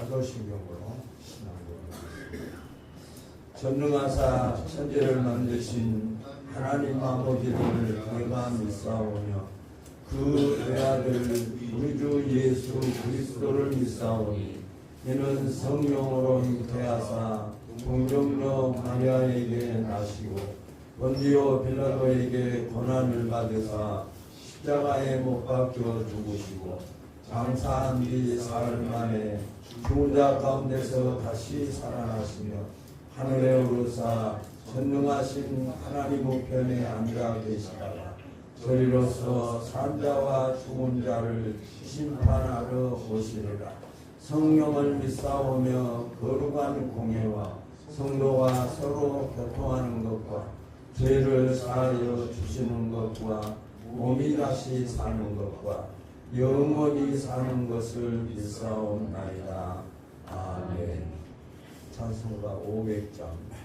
사도신경으로 신앙입니다. 전능하사 천지를 만드신 하나님 아버지를 내가 믿사오며 그 외아들 우리 주 예수 그리스도를 믿사오니 이는 성령으로 잉태하사 동정녀 마리아에게 나시고 본디오 빌라도에게 고난을 받으사 십자가에 못 박혀 죽으시고 장사한 뒤 사흘 만에 죽은 자 가운데서 다시 살아나시며 하늘에 오르사 전능하신 하나님 우편에 앉아 계시다가 저리로서 산자와 죽은 자를 심판하러 오시리라. 성령을 믿사오며 거룩한 공예와 성도가 서로 교통하는 것과 죄를 사하여 주시는 것과 몸이 다시 사는 것과 영원히 사는 것을 믿사옵나이다. 아멘. 찬송가 500장. 네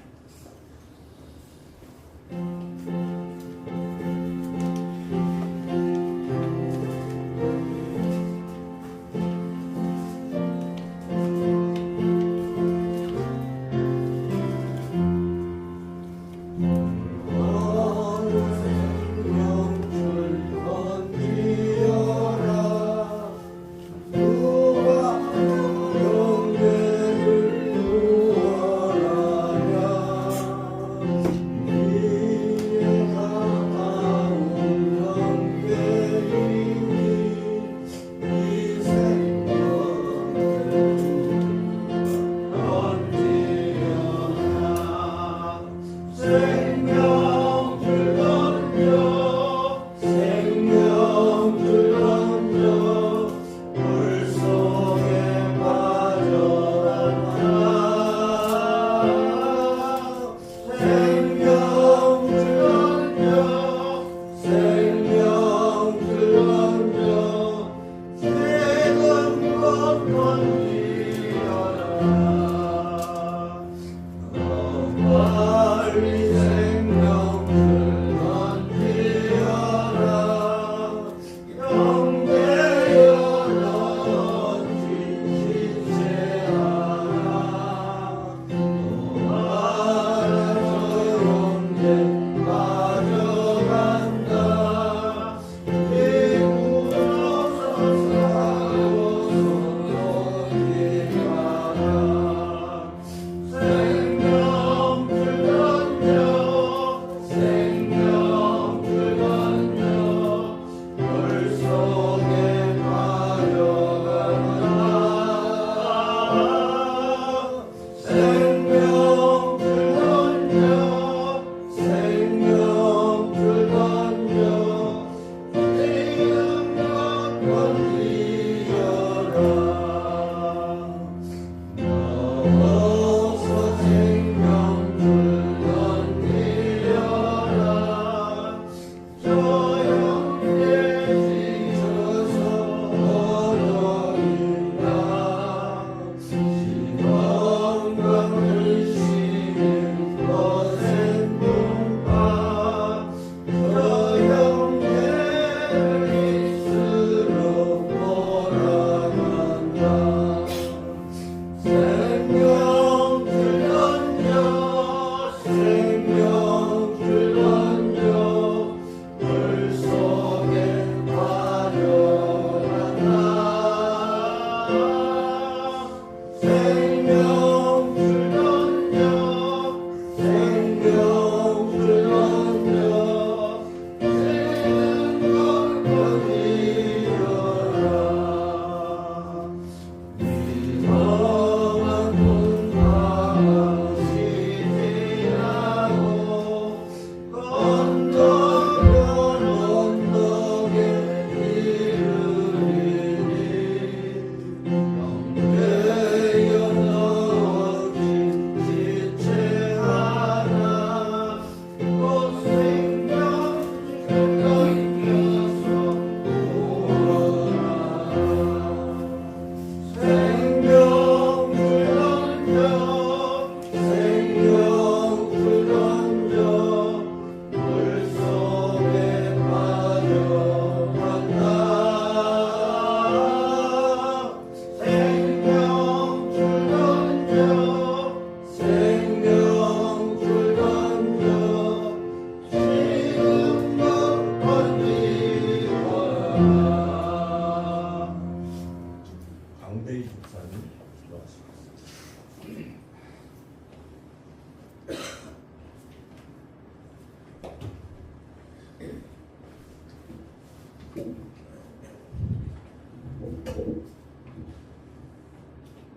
집사님 기도하시겠습니다.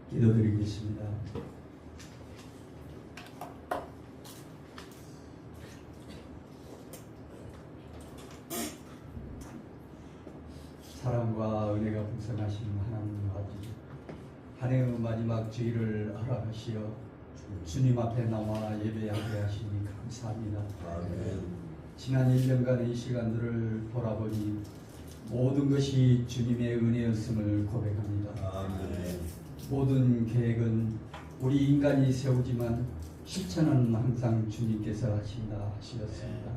기도드리겠습니다. 사랑과 은혜가 풍성하신 하나님 아버지, 한 해의 마지막 주일을 허락하시어 주님 앞에 나와 예배하게 하시니 감사합니다. 아멘. 지난 1년간의 이 시간들을 돌아보니 모든 것이 주님의 은혜였음을 고백합니다. 아멘. 모든 계획은 우리 인간이 세우지만 실천은 항상 주님께서 하신다 하시었습니다.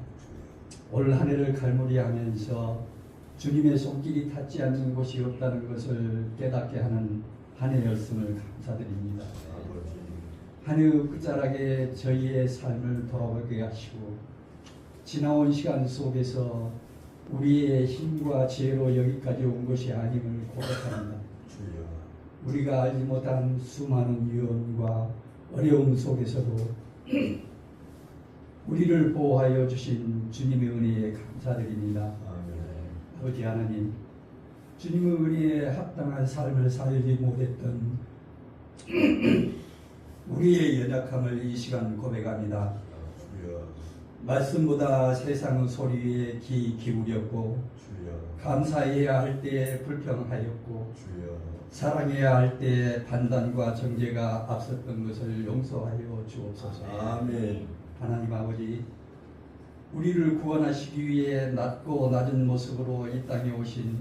올 한 해를 갈무리하면서 주님의 손길이 닿지 않는 곳이 없다는 것을 깨닫게 하는 한 해였음을 감사드립니다. 한 해의 끝자락에 저희의 삶을 돌아보게 하시고 지나온 시간 속에서 우리의 힘과 지혜로 여기까지 온 것이 아님을 고백합니다. 우리가 알지 못한 수많은 위험과 어려움 속에서도 우리를 보호하여 주신 주님의 은혜에 감사드립니다. 아멘. 아버지 하나님, 주님의 은혜에 합당한 삶을 살지 못했던 우리의 연약함을 이 시간 고백합니다. 말씀보다 세상의 소리에 귀 기울였고 감사해야 할 때에 불평하였고 사랑해야 할 때에 판단과 정죄가 앞섰던 것을 용서하여 주옵소서. 아멘. 하나님 아버지, 우리를 구원하시기 위해 낮고 낮은 모습으로 이 땅에 오신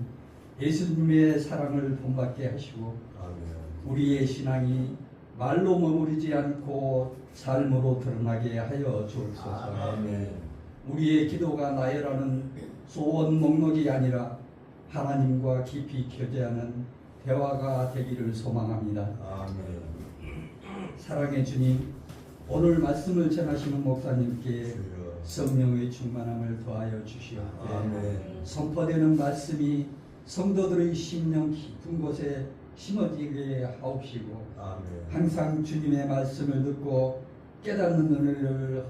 예수님의 사랑을 본받게 하시고 아멘. 우리의 신앙이 말로 머무르지 않고 삶으로 드러나게 하여 주옵소서. 아멘. 우리의 기도가 나열하는 소원 목록이 아니라 하나님과 깊이 교제하는 대화가 되기를 소망합니다. 아멘. 사랑의 주님, 오늘 말씀을 전하시는 목사님께 성령의 충만함을 더하여 주시옵고 아멘. 선포되는 말씀이 성도들의 심령 깊은 곳에 심어지게 하옵시고 아멘. 항상 주님의 말씀을 듣고 깨닫는 은혜를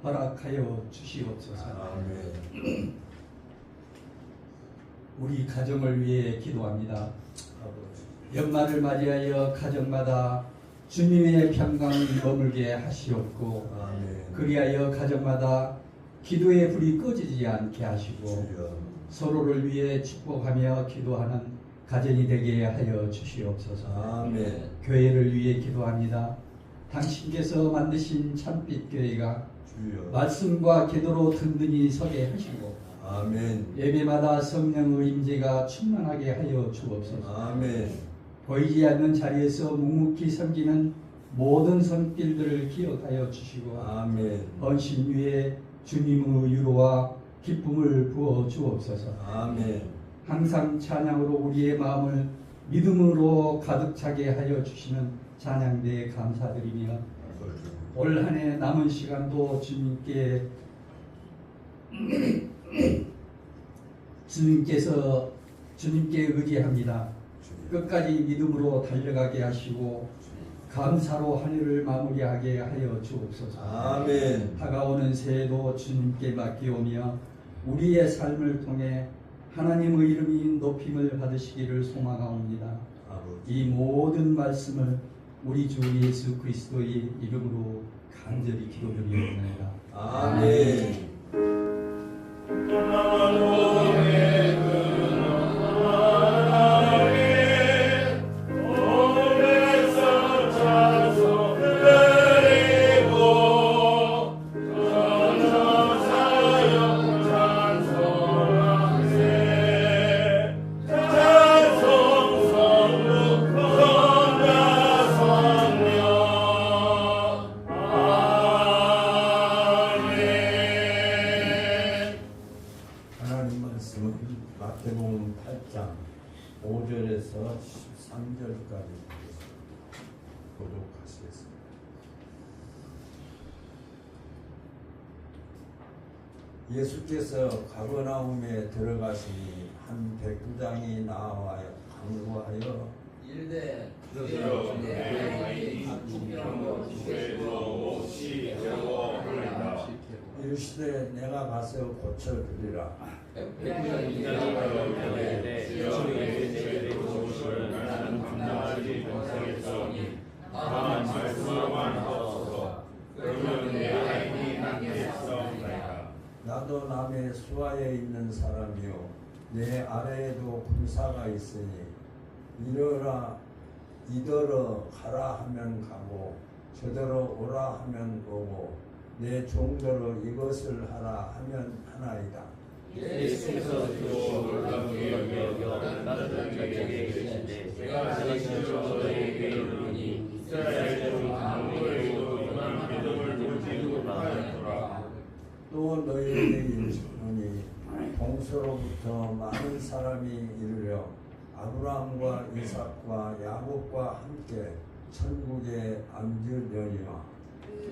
허락하여 주시옵소서. 아멘. 우리 가정을 위해 기도합니다. 아버지. 연말을 맞이하여 가정마다 주님의 평강이 머물게 하시옵고 아멘. 그리하여 가정마다 기도의 불이 꺼지지 않게 하시고 주여. 서로를 위해 축복하며 기도하는 가정이 되게 하여 주시옵소서. 아멘. 교회를 위해 기도합니다. 당신께서 만드신 참빛 교회가 주여. 말씀과 기도로 든든히 서게 하시고 아멘. 예배마다 성령의 임재가 충만하게 하여 주옵소서. 아멘. 보이지 않는 자리에서 묵묵히 섬기는 모든 손길들을 기억하여 주시고 아멘. 헌신 위에 주님의 유로와 기쁨을 부어 주옵소서. 아멘. 항상 찬양으로 우리의 마음을 믿음으로 가득 차게 하여 주시는 찬양대에 감사드리며 올 한 해 남은 시간도 주님께 의지합니다. 끝까지 믿음으로 달려가게 하시고 감사로 한 해를 마무리하게 하여 주옵소서. 아멘. 다가오는 새해도 주님께 맡기오며 우리의 삶을 통해 하나님의 이름이 높임을 받으시기를 소망하옵니다. 아버지. 이 모든 말씀을 우리 주 예수 그리스도의 이름으로 간절히 기도드리옵나이다. 아멘. 하나님 말씀은 마태복음 8장 5절에서 13절까지 교독하시겠습니다. 예수께서 가버나움에 들어가시니 한 백부장이 나와여 간구하여 이르되 주여 내 아이니 죽병으로 죄로 몹시 괴로워하리라. 이르시되 내가 가서 고쳐주리라. 나는 감당하지 못하겠사오니 다만 말씀만 하옵소서. 그러면 내 아이니 낫겠사오니라. 나도 남의 수하에 있는 사람이요 내 아래에도 군사가 있으니 이더러 가라 하면 가고 저더러 오라 하면 오고 내 종더러 이것을 하라 하면 하나이다. 예수께서 주시고 놀랍게 여겨 따뜻하게 계시되 제가 진실로 너희에게 이르노니 이스라엘 중 아무에게도 이만 믿음을 보지 못하였더라. 또 너희에게 이르노니 동서로부터 많은 사람이 이르려 아브라함과 이삭과 야곱과 함께 천국에 앉으려니와.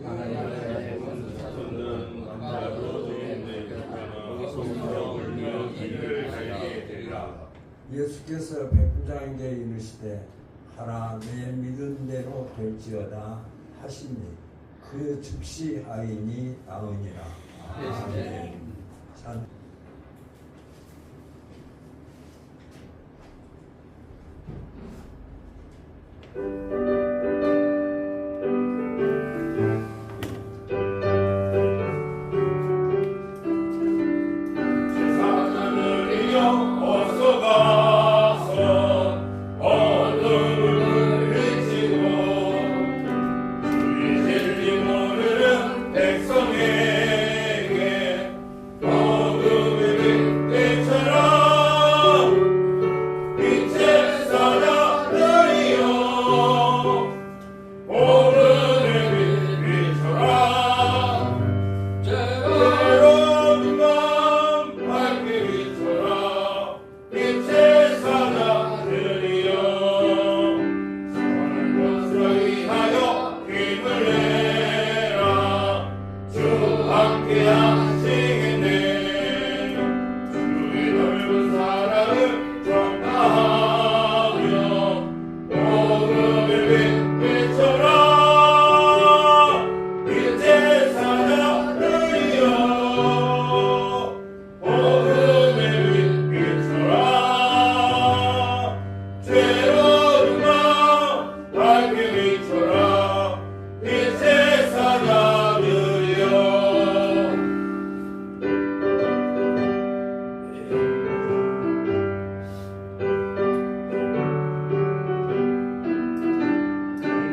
하나님의 자손들은 남자로 되겠네. 거기서 울며 울며 길을 가게 되리라. 예수께서 백부장에게 이르시되 하라 내 믿음대로 될지어다 하시니 그 즉시 하이니 나으니라. 아멘. 자, 세상을 이겨 어서 가서 어둠을 비치고 주의 진리 모르는 백성에게 어둠의 빛대처럼 빛의 사자들이여 어둠의 빛 비춰라. 새로운 밤 밝게 비춰라. 빛의 사자들이여 선한 것을 위하여 힘을 내라. 주 함께 하시겠네. 주의 넓은 사랑을 전파하며 어둠의 빛 비춰라. 빛의 사자들이여 어둠의 빛 비춰라. 죄로운 맘 밝게 비춰라. 빛의 사자들이여.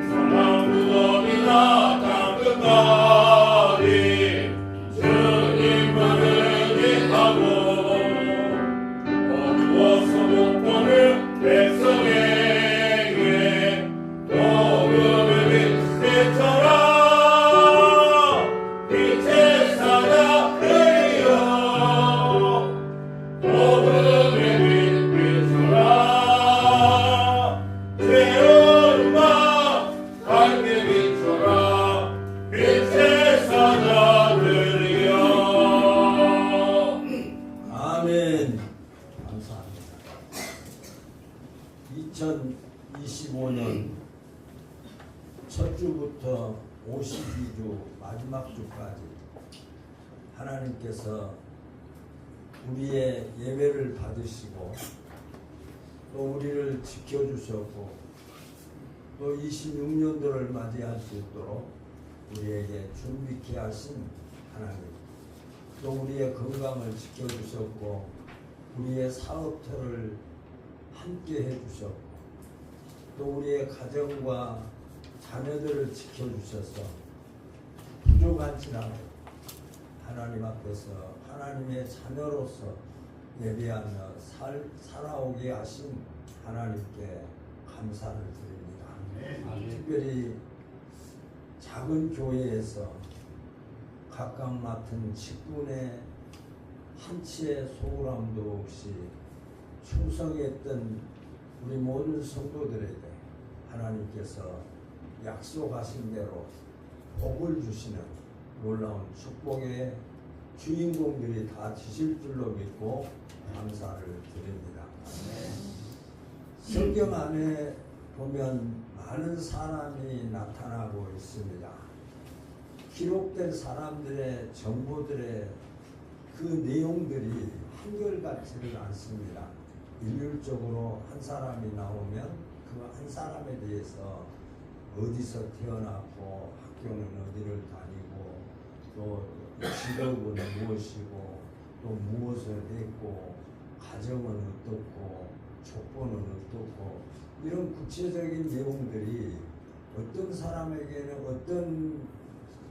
성난 무덤이나 땅끝까지 주님만을 의지하고 어두워서 못 보는 백성에게 어둠의 빛 비춰라. 빛의 사자들이여 어둠의 빛 비춰라. 죄로운 맘 밝게 비춰라. 빛의 사자들이여. 아멘. 감사합니다. 2025년 첫 주부터 52주 마지막 주까지 하나님께서 우리의 예배를 받으시고 또 우리를 지켜주셨고 또 26년도를 맞이할 수 있도록 우리에게 준비케 하신 하나님, 또 우리의 건강을 지켜주셨고 우리의 사업터를 함께 해주셨고 또 우리의 가정과 자녀들을 지켜주셔서 부족한지라도 하나님 앞에서 하나님의 자녀로서 예배하며 살아오게 하신 하나님께 감사를 드립니다. 특별히 작은 교회에서 각각 맡은 직분의 한치의 소홀함도 없이 충성했던 우리 모든 성도들에게 하나님께서 약속하신 대로 복을 주시는 놀라운 축복의 주인공들이 다 되실 줄로 믿고 감사를 드립니다. 성경 안에 보면 많은 사람이 나타나고 있습니다. 기록된 사람들의 정보들의 그 내용들이 한결같지를 않습니다. 일률적으로 한 사람이 나오면 그 한 사람에 대해서 어디서 태어났고 학교는 어디를 다니고 또 직업은 무엇이고 또 무엇을 했고 가정은 어떻고 족보는 어떻고 이런 구체적인 내용들이 어떤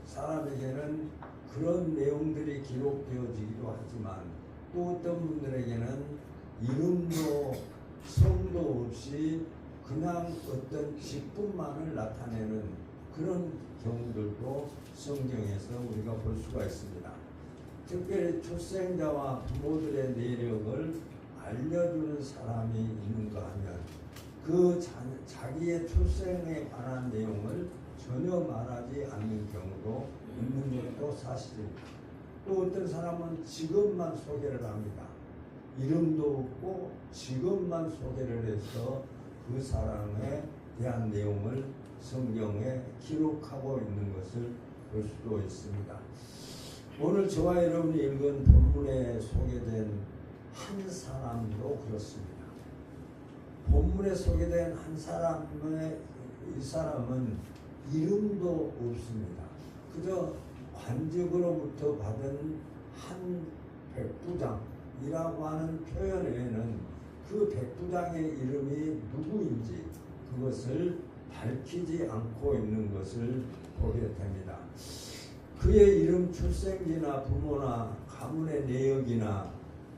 사람에게는 그런 내용들이 기록되어지기도 하지만 또 어떤 분들에게는 이름도 성도 없이 그냥 어떤 직분만을 나타내는 그런 경우들도 성경에서 우리가 볼 수가 있습니다. 특별히 출생자와 부모들의 내력을 알려주는 사람이 있는가 하면 그 자기의 출생에 관한 내용을 전혀 말하지 않는 경우도 있는 것도 사실입니다. 또 어떤 사람은 직업만 소개를 합니다. 이름도 없고 직업만 소개를 해서 그 사람에 대한 내용을 성경에 기록하고 있는 것을 볼 수도 있습니다. 오늘 저와 여러분이 읽은 본문에 소개된 한 사람도 그렇습니다. 본문에 소개된 한 사람의 이 사람은 이름도 없습니다. 그저 관직으로부터 받은 한 백부장이라고 하는 표현 외에는 그 백부장의 이름이 누구인지 그것을 밝히지 않고 있는 것을 보게 됩니다. 그의 이름, 출생지나 부모나 가문의 내역이나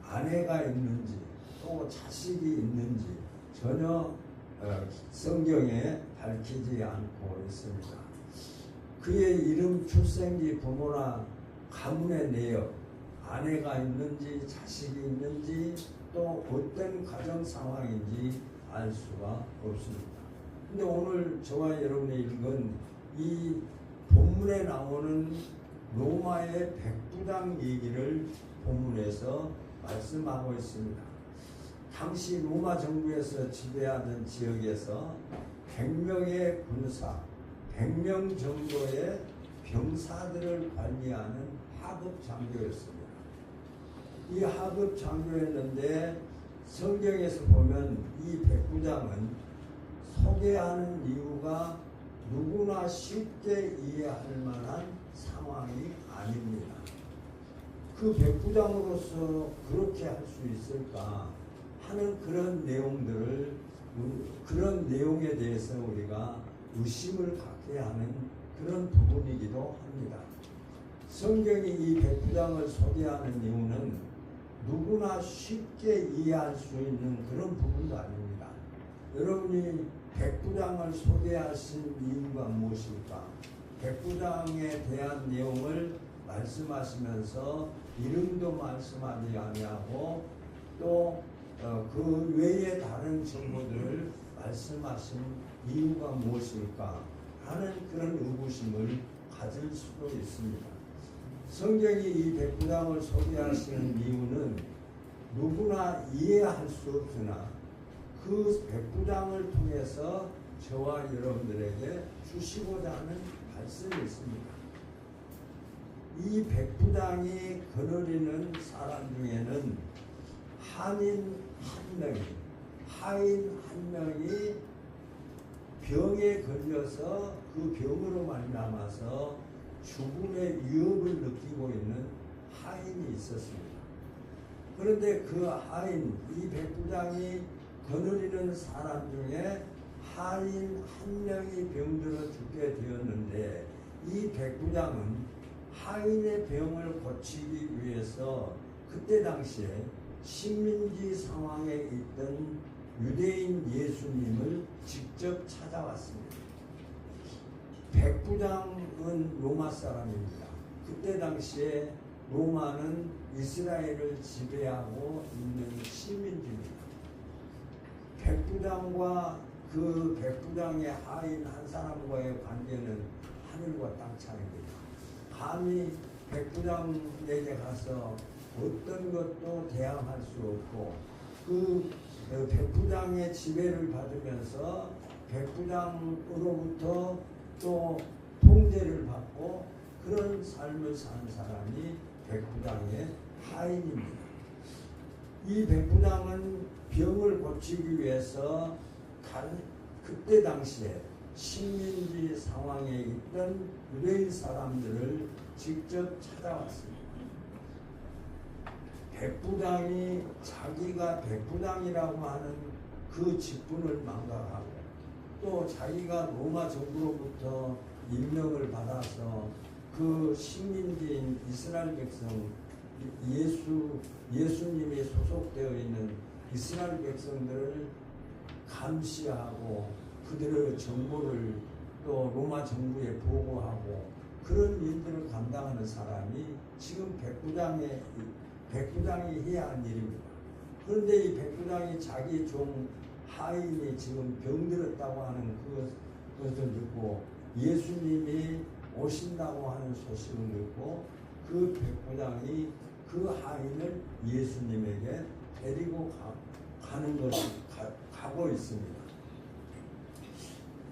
아내가 있는지 또 자식이 있는지 전혀 성경에 밝히지 않고 있습니다. 그의 이름, 출생지, 부모나 가문의 내역, 아내가 있는지 자식이 있는지 또 어떤 가정 상황인지 알 수가 없습니다. 근데 오늘 저와 여러분이 읽은 이 본문에 나오는 로마의 백부장 얘기를 본문에서 말씀하고 있습니다. 당시 로마 정부에서 지배하던 지역에서 100명의 군사, 100명 정도의 병사들을 관리하는 하급 장교였습니다. 이 하급 장교였는데 성경에서 보면 이 백부장은 소개하는 이유가 누구나 쉽게 이해할 만한 상황이 아닙니다. 그 백부장으로서 그렇게 할 수 있을까 하는 그런 내용에 대해서 우리가 의심을 갖게 하는 그런 부분이기도 합니다. 성경이 이 백부장을 소개하는 이유는 누구나 쉽게 이해할 수 있는 그런 부분도 아닙니다. 여러분이 백부장을 소개하신 이유가 무엇일까? 백부장에 대한 내용을 말씀하시면서 이름도 말씀하지 아니하고 또 그 외에 다른 정보들을 말씀하신 이유가 무엇일까 하는 그런 의구심을 가질 수도 있습니다. 성경이 이 백부장을 소개하시는 이유는 누구나 이해할 수 없으나 그 백부장을 통해서 저와 여러분들에게 주시고자 하는 말씀이 있습니다. 이 백부장이 거느리는 사람 중에는 한인 한 명이, 하인 한 명이 병에 걸려서 그 병으로 말미암아서 죽음의 위협을 느끼고 있는 하인이 있었습니다. 그런데 그 하인, 이 백부장이 거느리는 사람 중에 하인 한 명이 병들어 죽게 되었는데 이 백부장은 하인의 병을 고치기 위해서 그때 당시에 식민지 상황에 있던 유대인 예수님을 직접 찾아왔습니다. 백부장은 로마 사람입니다. 그때 당시에 로마는 이스라엘을 지배하고 있는 식민지입니다. 백부장과 그 백부장의 하인 한 사람과의 관계는 하늘과 땅 차이입니다. 감히 백부장에게 가서 어떤 것도 대항할 수 없고 그 백부장의 지배를 받으면서 백부장으로부터 또 통제를 받고 그런 삶을 산 사람이 백부장의 하인입니다. 이 백부장은 병을 고치기 위해서 그때 당시에 식민지 상황에 있던 유대인 사람들을 직접 찾아왔습니다. 백부장이 자기가 백부장이라고 하는 그 직분을 망각하고 또 자기가 로마 정부로부터 임명을 받아서 그 식민지인 이스라엘 백성 예수님이 소속되어 있는 이스라엘 백성들을 감시하고 그들의 정보를 또 로마 정부에 보고하고 그런 일들을 감당하는 사람이 지금 백부장이 해야 할 일입니다. 그런데 이 백부장이 자기 종 하인이 지금 병들었다고 하는 그것을 듣고 예수님이 오신다고 하는 소식을 듣고 그 백부장이 그 하인을 예수님에게 데리고 가고 있습니다.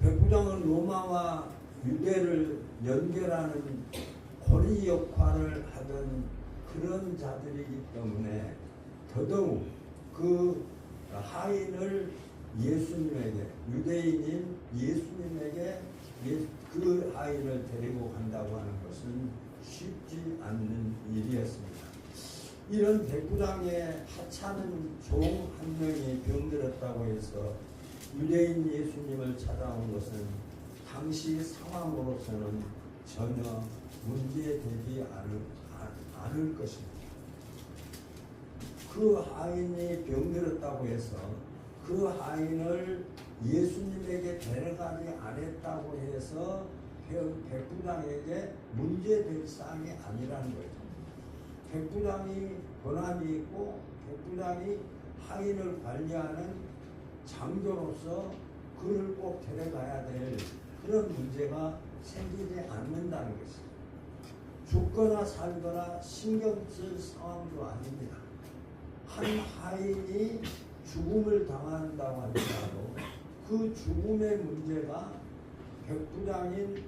백부장은 로마와 유대를 연결하는 고리 역할을 하던 그런 자들이기 때문에 더더욱 그 하인을 예수님에게 유대인인 예수님에게 그 하인을 데리고 간다고 하는 것은 쉽지 않는 일이었습니다. 이런 백부장의 하찮은 종 한 명이 병들었다고 해서 유대인 예수님을 찾아온 것은 당시 상황으로서는 전혀 문제되지 않을 것입니다. 그 하인이 병들었다고 해서 그 하인을 예수님에게 데려가지 않았다고 해서 백부장에게 문제될 사항이 아니라는 거예요. 백부장이 권한이 있고 백부장이 하인을 관리하는 장교로서 그를 꼭 데려가야 될 그런 문제가 생기지 않는다는 것입니다. 죽거나 살거나 신경 쓸 상황도 아닙니다. 한 하인이 죽음을 당한다고 하더라도 그 죽음의 문제가 백부장인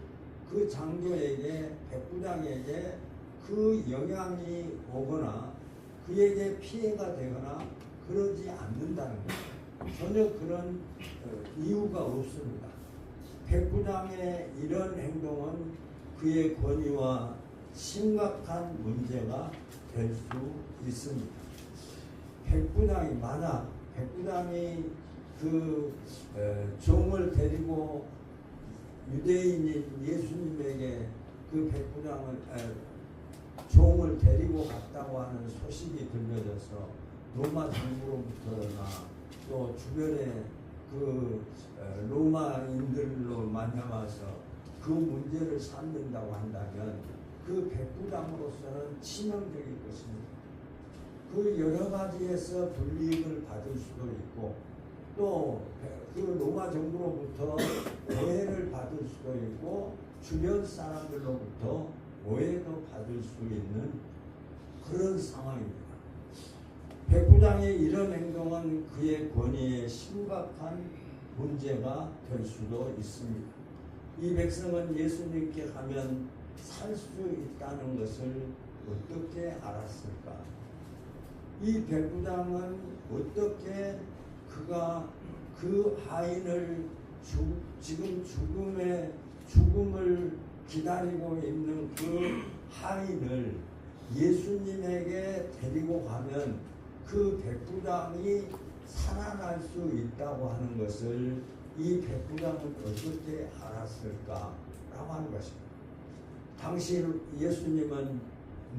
그 장교에게 백부장에게 그 영향이 오거나 그에게 피해가 되거나 그러지 않는다는 거예요. 전혀 그런 이유가 없습니다. 백부장의 이런 행동은 그의 권위와 심각한 문제가 될 수 있습니다. 백부장이 만약 백부장이 그 종을 데리고 유대인인 예수님에게 그 백부장을 종을 데리고 갔다고 하는 소식이 들려져서 로마 정부로부터나 또 주변에 그 로마인들로 만나와서 그 문제를 삼는다고 한다면 그 백부장으로서는 치명적일 것입니다. 그 여러 가지에서 불이익을 받을 수도 있고 또 그 로마 정부로부터 오해를 받을 수도 있고 주변 사람들로부터 오해도 받을 수 있는 그런 상황입니다. 백부장의 이런 행동은 그의 권위에 심각한 문제가 될 수도 있습니다. 이 백성은 예수님께 가면 살 수 있다는 것을 어떻게 알았을까? 이 백부장은 어떻게 그가 그 하인을 지금 죽음을 기다리고 있는 그 하인을 예수님에게 데리고 가면 그 백부장이 살아날 수 있다고 하는 것을 이 백부장은 어떻게 알았을까라고 하는 것입니다. 당시 예수님은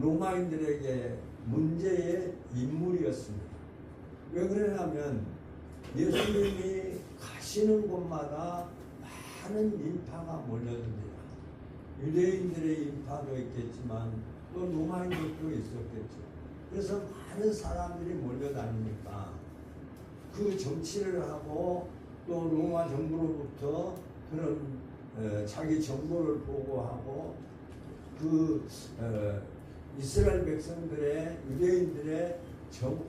로마인들에게 문제의 인물이었습니다. 왜 그러냐면 예수님이 가시는 곳마다 많은 인파가 몰려듭니다. 유대인들의 인파도 있겠지만 또 로마인들도 있었겠죠. 그래서 많은 사람들이 몰려다니니까 그 정치를 하고 또 로마 정부로부터 그런 자기 정보를 보고하고 그 이스라엘 백성들의 유대인들의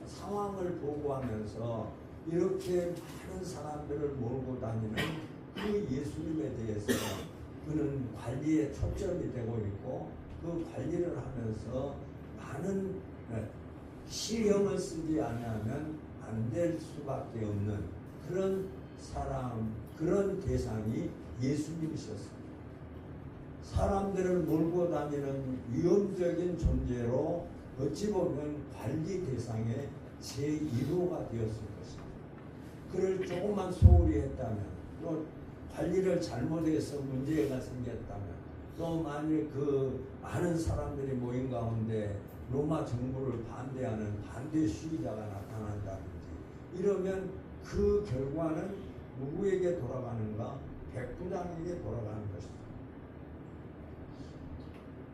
상황을 보고하면서 이렇게 많은 사람들을 몰고 다니는 그 예수님에 대해서 그는 관리에 초점이 되고 있고 그 관리를 하면서 많은 시험을 쓰지 않으면 안 될 수밖에 없는 그런 사람, 그런 대상이 예수님이셨습니다. 사람들을 몰고 다니는 위험적인 존재로 어찌 보면 관리 대상의 제1호가 되었을 것입니다. 그를 조금만 소홀히 했다면, 또 관리를 잘못해서 문제가 생겼다면, 또 만일 그 많은 사람들이 모인 가운데 로마 정부를 반대하는 반대 시위자가 나타난다든지 이러면 그 결과는 누구에게 돌아가는가? 백부장에게 돌아가는 것입니다.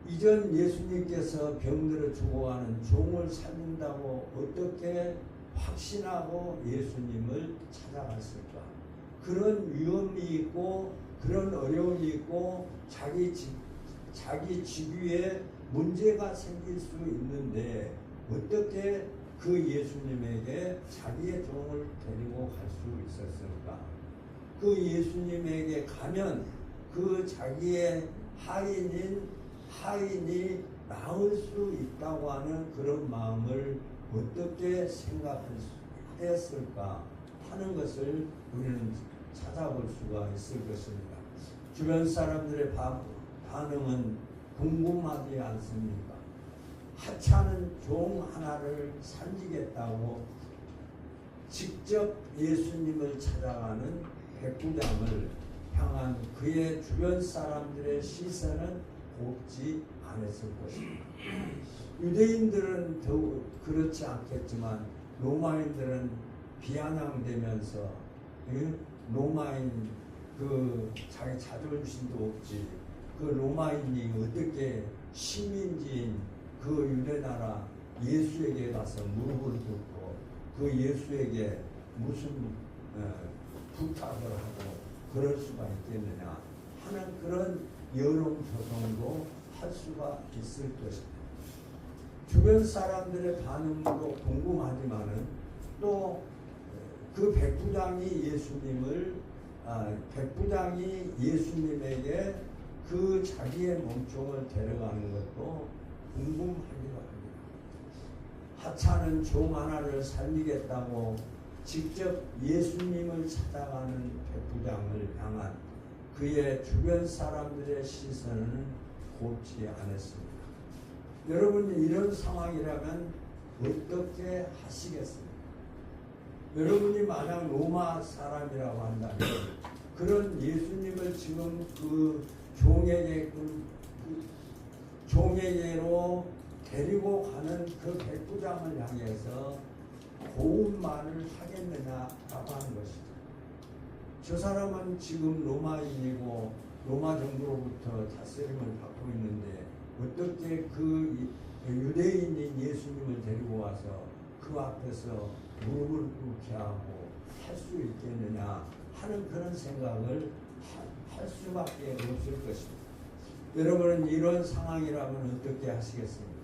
이전 예수님께서 병들어 죽어가는 종을 살린다고 어떻게 확신하고 예수님을 찾아갔을까? 그런 위험이 있고 그런 어려움이 있고 자기 직위에 문제가 생길 수 있는데 어떻게 그 예수님에게 자기의 종을 데리고 갈 수 있었을까? 그 예수님에게 가면 그 자기의 하인이 나을 수 있다고 하는 그런 마음을 어떻게 생각했을까 하는 것을 우리는 찾아볼 수가 있을 것입니다. 주변 사람들의 반응은 궁금하지 않습니까? 하찮은 종 하나를 살리겠다고 직접 예수님을 찾아가는 백부장을 향한 그의 주변 사람들의 시선은 곱지 않았을 것입니다. 유대인들은 더욱 그렇지 않겠지만 로마인들은 비아냥되면서 로마인 그 자기 자존심도 없지 그 로마인이 어떻게 식민지인 그 유대나라 예수에게 가서 무릎을 꿇고 그 예수에게 무슨 부탁을 하고 그럴 수가 있겠느냐 하는 그런 여론 조성도 할 수가 있을 것입니다. 주변 사람들의 반응도 궁금하지만은 또 그 백부장이 예수님에게 그 자기의 몸종을 데려가는 것도 궁금하기도 합니다. 하찮은 종 하나를 살리겠다고 직접 예수님을 찾아가는 백부장을 향한 그의 주변 사람들의 시선은 곱지 않았습니다. 여러분 이런 상황이라면 어떻게 하시겠습니까? 여러분이 만약 로마 사람이라고 한다면 그런 예수님을 지금 그 종에게로 데리고 가는 그 백부장을 향해서 고운 말을 하겠느냐라고 하는 것이죠. 저 사람은 지금 로마인이고 로마 정부로부터 다스림을 받고 있는데 어떻게 그 유대인인 예수님을 데리고 와서 그 앞에서 무릎을 꿇게 하고 할 수 있겠느냐 하는 그런 생각을 할 수밖에 없을 것입니다. 여러분은 이런 상황이라면 어떻게 하시겠습니까?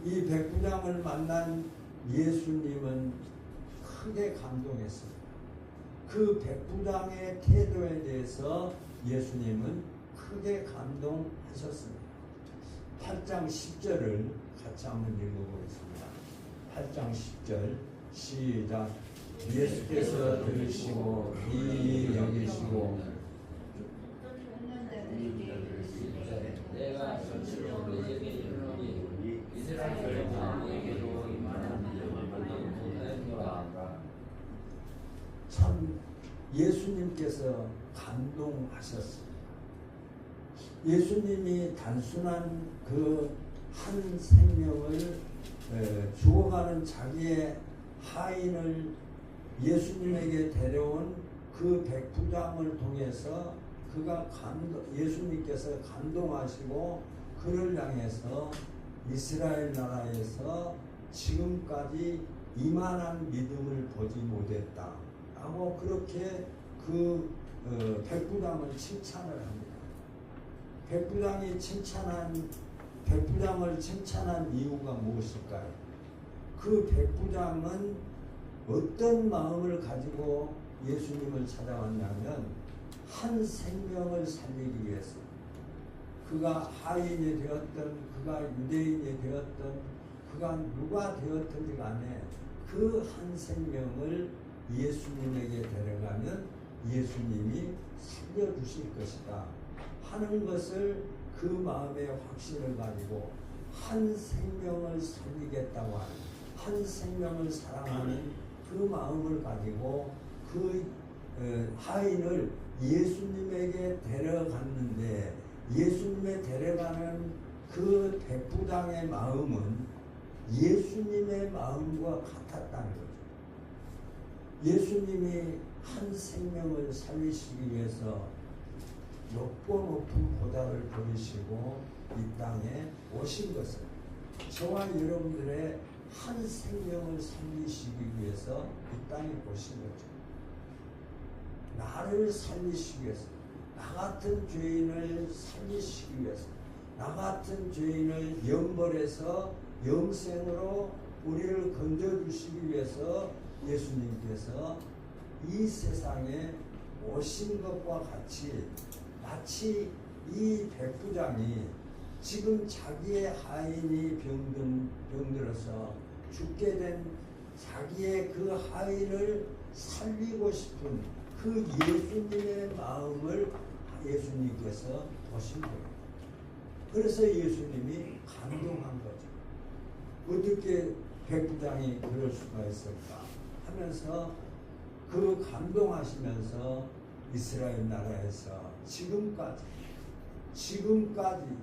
이 백부장을 만난 예수님은 크게 감동했습니다. 그 백부장의 태도에 대해서 예수님은 크게 감동하셨습니다. 8장 10절을 같이 한번 읽어보겠습니다. 8장 10절 시작. 예수께서 들으시고 이 여기시고 내가 진실로 너에게 이르노니 이스라엘 왕에게도 이만한 일을 못하였노라. 참 예수님께서 감동하셨습니다. 예수님이 단순한 그 한 생명을 죽어가는 자기의 하인을 예수님에게 데려온 그 백부장을 통해서 예수님께서 감동하시고 그를 향해서 이스라엘 나라에서 지금까지 이만한 믿음을 보지 못했다 라고 그렇게 그 백부장을 칭찬을 합니다. 백부장을 칭찬한 이유가 무엇일까요? 그 백부장은 어떤 마음을 가지고 예수님을 찾아왔냐면 한 생명을 살리기 위해서 그가 하인이 되었던 그가 유대인이 되었던 그가 누가 되었든지 간에 그 한 생명을 예수님에게 데려가면 예수님이 살려주실 것이다 하는 것을 그 마음의 확신을 가지고 한 생명을 살리겠다고 하는 한 생명을 사랑하는 그 마음을 가지고 그 하인을 예수님에게 데려갔는데 예수님의 데려가는 그 백부장의 마음은 예수님의 마음과 같았다는 거죠. 예수님이 한 생명을 살리시기 위해서 높고 높은 보좌를 버리시고 이 땅에 오신 것은 저와 여러분들의 한 생명을 살리시기 위해서 이 땅에 오신 거죠. 나를 살리시기 위해서, 나 같은 죄인을 살리시기 위해서, 나 같은 죄인을 영벌에서 영생으로 우리를 건져주시기 위해서 예수님께서 이 세상에 오신 것과 같이 마치 이 백부장이 지금 자기의 하인이 병들어서 죽게 된 자기의 그 하인을 살리고 싶은 그 예수님의 마음을 예수님께서 보신 거예요. 그래서 예수님이 감동한 거죠. 어떻게 백부장이 그럴 수가 있을까 하면서 그 감동하시면서 이스라엘 나라에서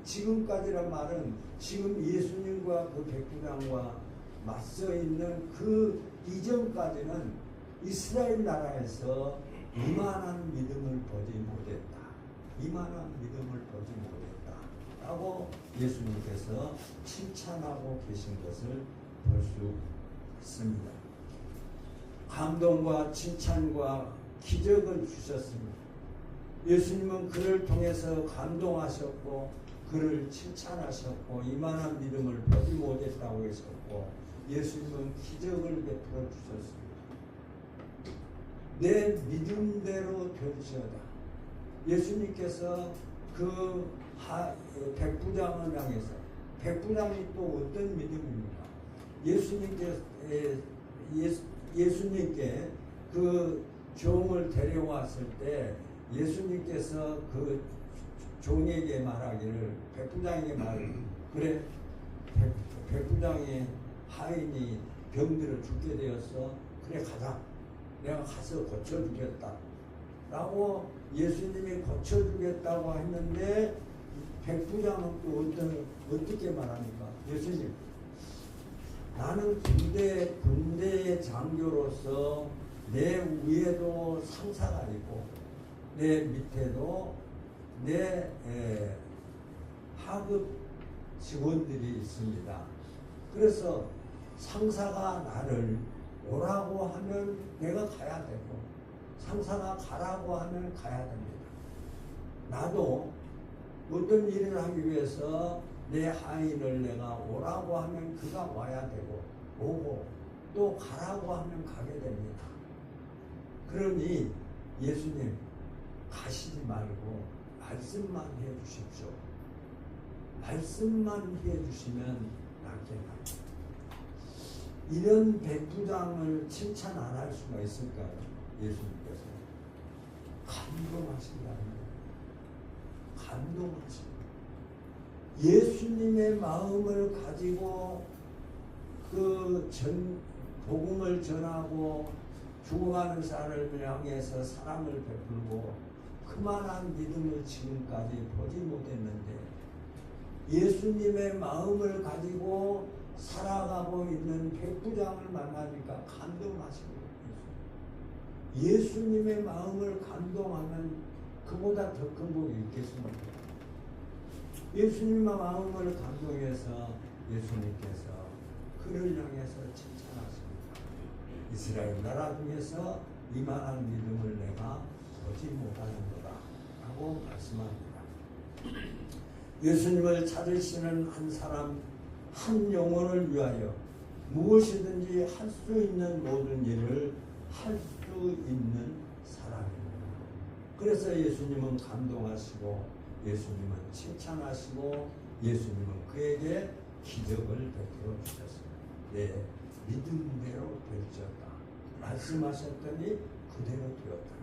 지금까지란 말은 지금 예수님과 그 백부장과 맞서 있는 그 이전까지는 이스라엘 나라에서 이만한 믿음을 보지 못했다. 이만한 믿음을 보지 못했다. 라고 예수님께서 칭찬하고 계신 것을 볼 수 있습니다. 감동과 칭찬과 기적을 주셨습니다. 예수님은 그를 통해서 감동하셨고 그를 칭찬하셨고 이만한 믿음을 보지 못했다고 하셨고 예수님은 기적을 베풀어 주셨습니다. 내 믿음대로 되시어다. 예수님께서 그 백부장을 향해서 백부장이 또 어떤 믿음입니까? 예수님께 그 종을 데려왔을 때 예수님께서 그 종에게 말하기를 백부장에게 말하기를 그래 백부장의 하인이 병들어 죽게 되었어. 그래 가자. 내가 가서 고쳐주겠다. 라고 예수님이 고쳐주겠다고 했는데 백부장은 또 어떻게 말합니까? 예수님 나는 군대의 장교로서 내 위에도 상사가 있고 내 밑에도 내 하급 직원들이 있습니다. 그래서 상사가 나를 오라고 하면 내가 가야 되고 상사가 가라고 하면 가야 됩니다. 나도 어떤 일을 하기 위해서 내 하인을 내가 오라고 하면 그가 와야 되고 오고 또 가라고 하면 가게 됩니다. 그러니 예수님 가시지 말고 말씀만 해주십시오. 말씀만 해주시면 낫겠다. 이런 백부장을 칭찬 안 할 수가 있을까요? 예수님께서 감동하신다는 감동하십니다. 예수님의 마음을 가지고 복음을 전하고 죽어가는 사람을 향해서 사랑을 베풀고 그만한 믿음을 지금까지 보지 못했는데 예수님의 마음을 가지고 살아가고 있는 백부장을 만나니까 감동하시고 예수님의 마음을 감동하면 그보다 더 큰 복이 있겠습니까? 예수님의 마음을 감동해서 예수님께서 그를 향해서 칭찬하십니다. 이스라엘 나라 중에서 이만한 믿음을 내가 보지 못하는도다 라고 말씀합니다. 예수님을 찾으시는 한 사람 한 영혼을 위하여 무엇이든지 할 수 있는 모든 일을 할 수 있는 사람입니다. 그래서 예수님은 감동하시고 예수님은 칭찬하시고 예수님은 그에게 기적을 베풀어 주셨습니다. 내 믿음대로 될지어다 말씀하셨더니 그대로 되었더라.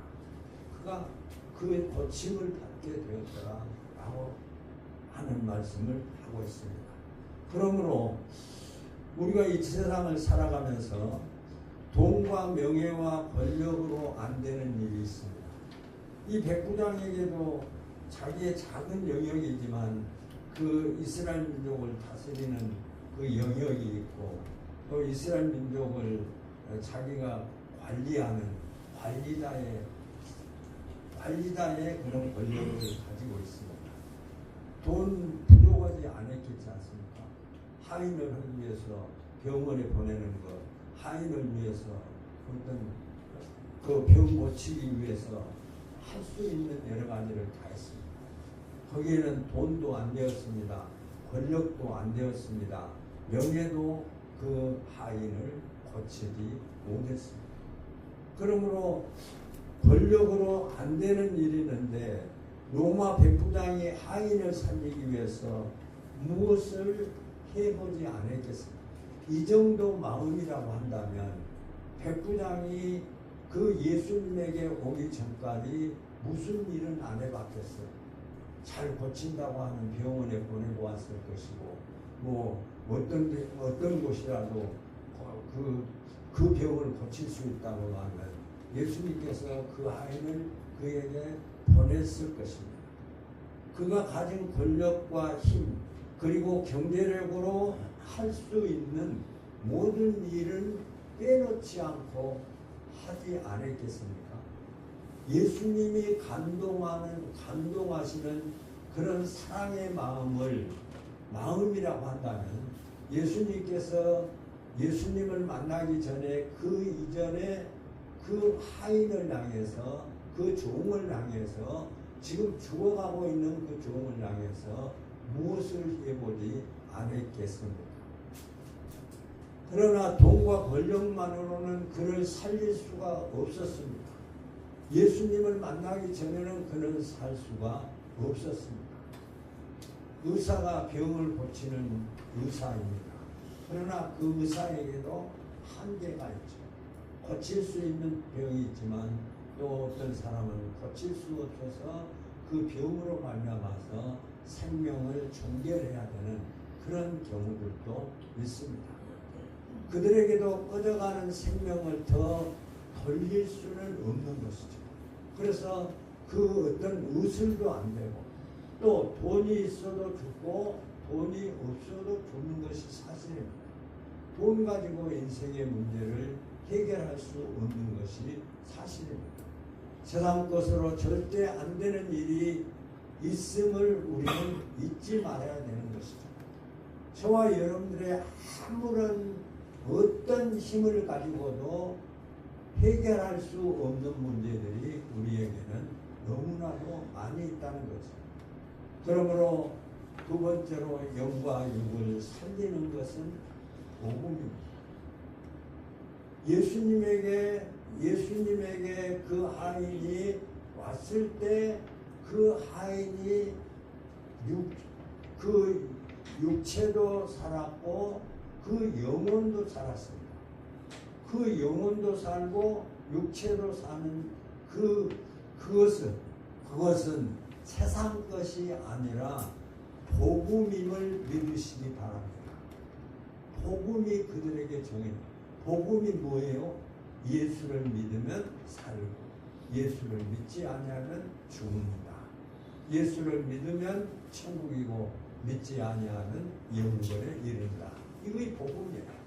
그가 그의 고침을 받게 되었더라 라고 하는 말씀을 하고 있습니다. 그러므로 우리가 이 세상을 살아가면서 돈과 명예와 권력으로 안 되는 일이 있습니다. 이 백부장에게도 자기의 작은 영역이지만 그 이스라엘 민족을 다스리는 그 영역이 있고 또 이스라엘 민족을 자기가 관리하는 관리자의 그런 권력을 가지고 있습니다. 돈 부족하지 않았겠지 않습니까? 하인을 하기 위해서 병원에 보내는 것, 하인을 위해서 어떤 그 병 고치기 위해서 할 수 있는 여러 가지를 다 했습니다. 거기에는 돈도 안 되었습니다. 권력도 안 되었습니다. 명예도 그 하인을 고치지 못했습니다. 그러므로 권력으로 안 되는 일이 있는데 로마 백부장이 하인을 살리기 위해서 무엇을 해보지 않았겠습니까? 이 정도 마음이라고 한다면 백부장이 그 예수님에게 오기 전까지 무슨 일은 안 해봤겠어요? 잘 고친다고 하는 병원에 보내고 왔을 것이고 뭐 어떤 곳이라도 그 병을 고칠 수 있다고 하면 예수님께서 그 아이를 그에게 보냈을 것입니다. 그가 가진 권력과 힘 그리고 경제력으로 할 수 있는 모든 일은 빼놓지 않고 하지 않았겠습니까? 예수님이 감동하시는 그런 사랑의 마음이라고 한다면 예수님께서 예수님을 만나기 전에 그 이전에 그 하인을 향해서 그 종을 향해서 지금 죽어가고 있는 그 종을 향해서 무엇을 해보지 않았겠습니까? 그러나 돈과 권력만으로는 그를 살릴 수가 없었습니다. 예수님을 만나기 전에는 그는 살 수가 없었습니다. 의사가 병을 고치는 의사입니다. 그러나 그 의사에게도 한계가 있죠. 고칠 수 있는 병이 있지만 또 어떤 사람은 고칠 수 없어서 그 병으로 말미암아서 생명을 종결해야 되는 그런 경우들도 있습니다. 그들에게도 꺼져가는 생명을 더 돌릴 수는 없는 것이죠. 그래서 그 어떤 의술도 안 되고 또 돈이 있어도 죽고 돈이 없어도 죽는 것이 사실입니다. 돈 가지고 인생의 문제를 해결할 수 없는 것이 사실입니다. 세상 것으로 절대 안 되는 일이 있음을 우리는 잊지 말아야 되는 것이죠. 저와 여러분들의 아무런 어떤 힘을 가지고도 해결할 수 없는 문제들이 우리에게는 너무나도 많이 있다는 거죠. 그러므로 두 번째로 영과 육을 살리는 것은 복음입니다. 예수님에게 그 하인이 왔을 때 그 하인이 그 육체도 살았고 그 영혼도 살았습니다. 그 영혼도 살고 육체도 사는 그것은 세상 것이 아니라 복음임을 믿으시기 바랍니다. 복음이 그들에게 정해요. 복음이 뭐예요? 예수를 믿으면 살고 예수를 믿지 아니하면 죽는다. 예수를 믿으면 천국이고 믿지 아니하면 영원에 이른다. 이것이 복음이에요.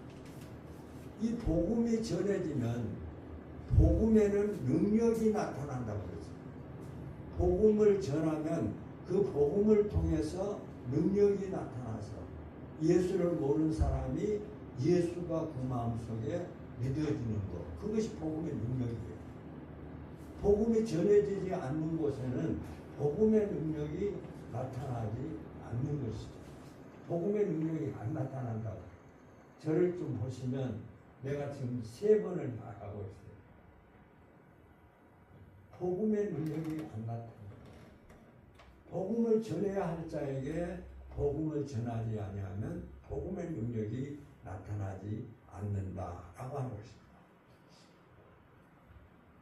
이 복음이 전해지면 복음에는 능력이 나타난다고 그러죠. 복음을 전하면 그 복음을 통해서 능력이 나타나서 예수를 모르는 사람이 예수가 그 마음속에 믿어지는 것. 그것이 복음의 능력이에요. 복음이 전해지지 않는 곳에는 복음의 능력이 나타나지 않는 것이죠. 복음의 능력이 안 나타난다고. 저를 좀 보시면 내가 지금 3번을 말하고 있어요. 복음의 능력이 안 나타나. 복음을 전해야 할 자에게 복음을 전하지 아니하면 복음의 능력이 나타나지 않는다라고 하는 것입니다.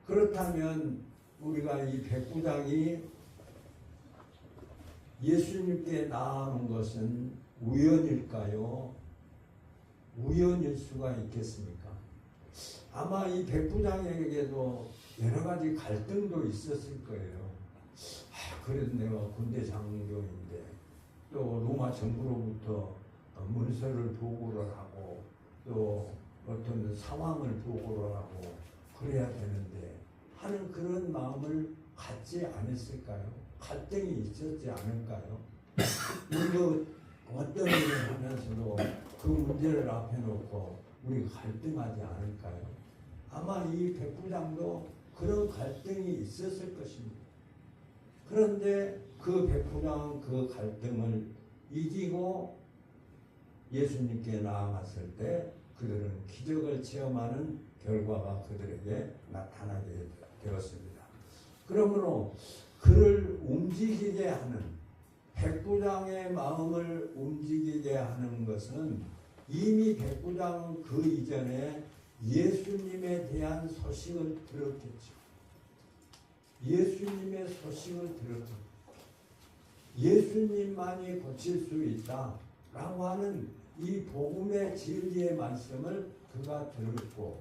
그렇다면 우리가 이 백부장이 예수님께 나아오는 것은 우연일까요? 우연일 수가 있겠습니까? 아마 이 백부장에게도 여러 가지 갈등도 있었을 거예요. 그래도 내가 군대 장교인데 또 로마 정부로부터 문서를 보고를 하고 또 어떤 상황을 보고를 하고 그래야 되는데 하는 그런 마음을 갖지 않았을까요? 갈등이 있었지 않을까요? 우리도 어떤 일을 하면서도 그 문제를 앞에 놓고 우리가 갈등하지 않을까요? 아마 이 백부장도 그런 갈등이 있었을 것입니다. 그런데 그 백부장은 그 갈등을 이기고 예수님께 나아갔을 때 그들은 기적을 체험하는 결과가 그들에게 나타나게 되었습니다. 그러므로 그를 움직이게 하는 백부장의 마음을 움직이게 하는 것은 이미 백부장은 그 이전에 예수님에 대한 소식을 들었겠죠. 예수님의 소식을 들었죠. 예수님만이 고칠 수 있다라고 하는 이 복음의 진리의 말씀을 그가 들었고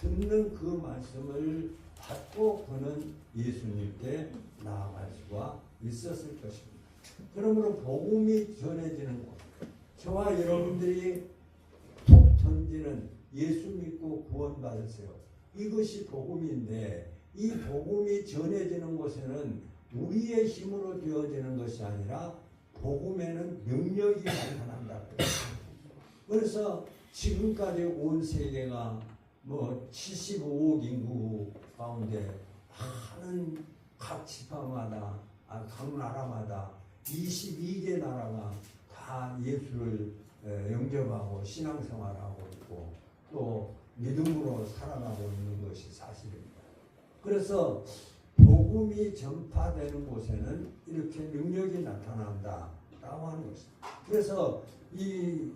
듣는 그 말씀을 받고 그는 예수님께 나아갈 수가 있었을 것입니다. 그러므로 복음이 전해지는 곳, 저와 여러분들이 톡 던지는 예수 믿고 구원받으세요. 이것이 복음인데 이 복음이 전해지는 곳에는 우리의 힘으로 되어지는 것이 아니라 복음에는 능력이 나타난다. 그래서 지금까지 온 세계가 75억 인구 가운데 많은 각 지파마다 각 나라마다 22개 나라가 다 예수를 영접하고 신앙생활하고 있고 또 믿음으로 살아가고 있는 것이 사실입니다. 그래서 복음이 전파되는 곳에는 이렇게 능력이 나타난다라고 하는 것입니다. 그래서 이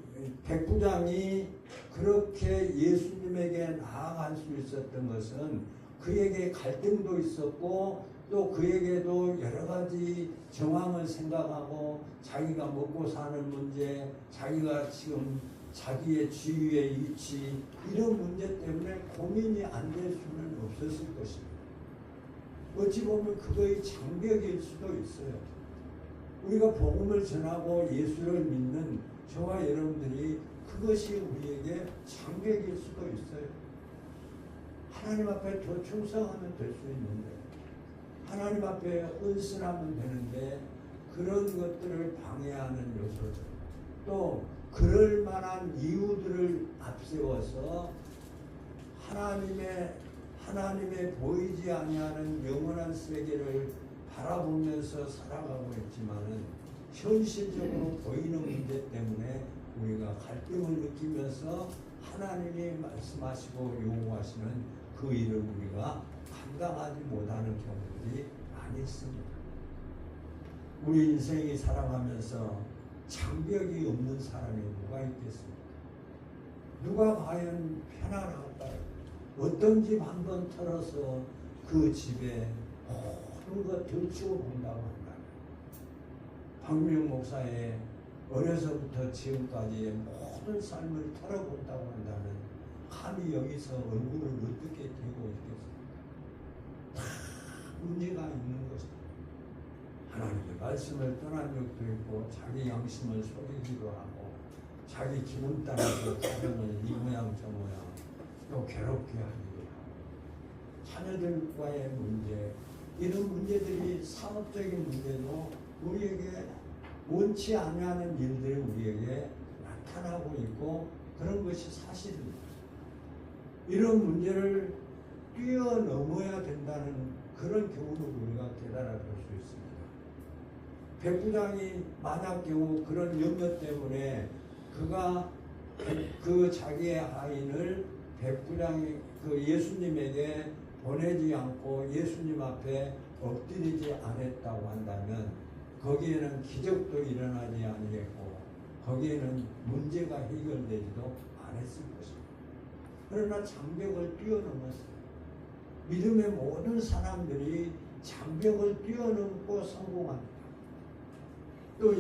백부장이 그렇게 예수님에게 나아갈 수 있었던 것은 그에게 갈등도 있었고 또 그에게도 여러 가지 정황을 생각하고 자기가 먹고 사는 문제, 자기가 지금 자기의 지위의 위치 이런 문제 때문에 고민이 안 될 수는 없었을 것입니다. 어찌 보면 그거의 장벽일 수도 있어요. 우리가 복음을 전하고 예수를 믿는 저와 여러분들이 그것이 우리에게 장벽일 수도 있어요. 하나님 앞에 더 충성하면 될 수 있는데 하나님 앞에 은순하면 되는데 그런 것들을 방해하는 요소들 또 그럴 만한 이유들을 앞세워서 하나님의 보이지 아니하는 영원한 세계를 바라보면서 살아가고 있지만은 현실적으로 보이는 문제 때문에 우리가 갈등을 느끼면서 하나님이 말씀하시고 요구하시는 그 일을 우리가 감당하지 못하는 경우들이 많이 있습니다. 우리 인생이 살아가면서 장벽이 없는 사람이 누가 있겠습니까? 누가 과연 편안할까요? 어떤 집 한번 털어서 그 집에 모든 것 들추어 본다고 한다면 박명 목사의 어려서부터 지금까지의 모든 삶을 털어본다고 한다면 감히 여기서 얼굴을 어떻게 대고 있겠습니까? 다 문제가 있는 것입니다. 하나님의 말씀을 떠난 적도 있고 자기 양심을 속이기도 하고 자기 기분 따라서 가정을 이 모양 저 모양 또 괴롭게 하기도 하고 자녀들과의 문제 이런 문제들이 사업적인 문제도 우리에게 원치 않는 일들이 우리에게 나타나고 있고 그런 것이 사실입니다. 이런 문제를 뛰어넘어야 된다는 그런 교훈을 우리가 깨달아 볼 수 있습니다. 백부장이 만약 경우 그런 염려 때문에 그가 그 자기의 아인을 백부장이 그 예수님에게 보내지 않고 예수님 앞에 엎드리지 않았다고 한다면 거기에는 기적도 일어나지 아니했고 거기에는 문제가 해결되지도 않았을 것입니다. 그러나 장벽을 뛰어넘었어요. 믿음의 모든 사람들이 장벽을 뛰어넘고 성공합니다. 또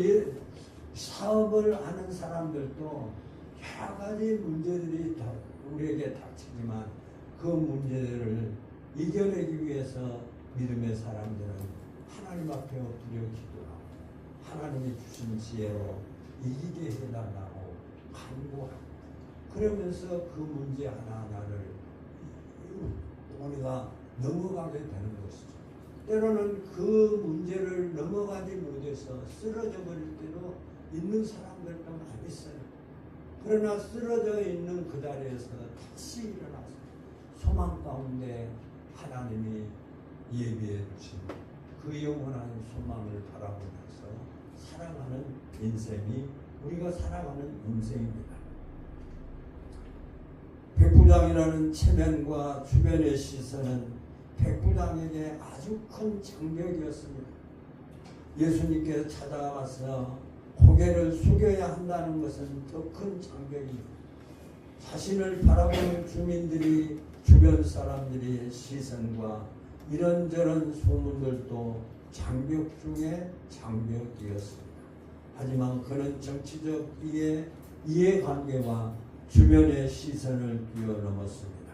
사업을 하는 사람들도 여러 가지 문제들이 우리에게 닥치지만 그 문제들을 이겨내기 위해서 믿음의 사람들은 하나님 앞에 엎드려 기도하고 하나님이 주신 지혜로 이기게 해달라고 간구합니다. 그러면서 그 문제 하나하나를 우리가 넘어가게 되는 것이죠. 때로는 그 문제를 넘어가지 못해서 쓰러져 버릴 때도 있는 사람들도 많이 있어요. 그러나 쓰러져 있는 그 자리에서 다시 일어나서 소망 가운데 하나님이 예비해 주신 그 영원한 소망을 바라보면서 살아가는 인생이 우리가 살아가는 인생입니다. 백부장이라는 체면과 주변의 시선은 백부장에게 아주 큰 장벽이었습니다. 예수님께서 찾아와서 고개를 숙여야 한다는 것은 더 큰 장벽입니다. 자신을 바라보는 주민들이 주변 사람들의 시선과 이런저런 소문들도 장벽 중에 장벽이었습니다. 하지만 그는 정치적 이해관계와 주변의 시선을 뛰어넘었습니다.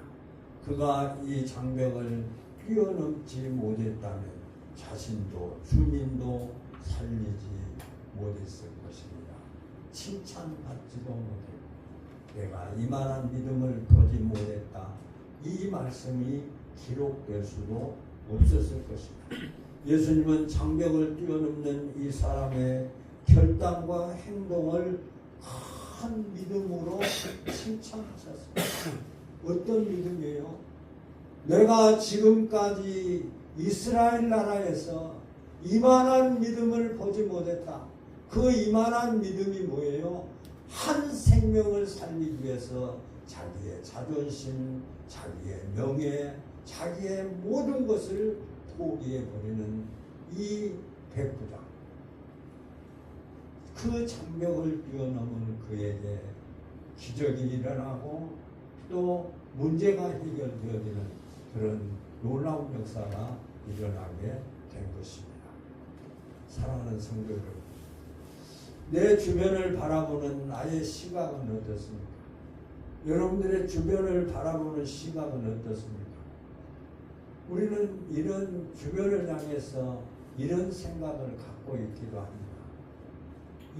그가 이 장벽을 뛰어넘지 못했다면 자신도 주민도 살리지 못했을 것입니다. 칭찬받지도 못했고 내가 이만한 믿음을 보지 못했다. 이 말씀이 기록될 수도 없었을 것입니다. 예수님은 장벽을 뛰어넘는 이 사람의 결단과 행동을 큰 믿음으로 칭찬하셨습니다. 어떤 믿음이에요? 내가 지금까지 이스라엘 나라에서 이만한 믿음을 보지 못했다. 그 이만한 믿음이 뭐예요? 한 생명을 살리기 위해서 자기의 자존심, 자기의 명예, 자기의 모든 것을 포기해버리는 이 백부장. 그 장벽을 뛰어넘은 그에게 기적이 일어나고 또 문제가 해결되어지는 그런 놀라운 역사가 일어나게 된 것입니다. 사랑하는 성도 여러분, 내 주변을 바라보는 나의 시각은 어떻습니까? 여러분들의 주변을 바라보는 시각은 어떻습니까? 우리는 이런 주변을 향해서 이런 생각을 갖고 있기도 합니다.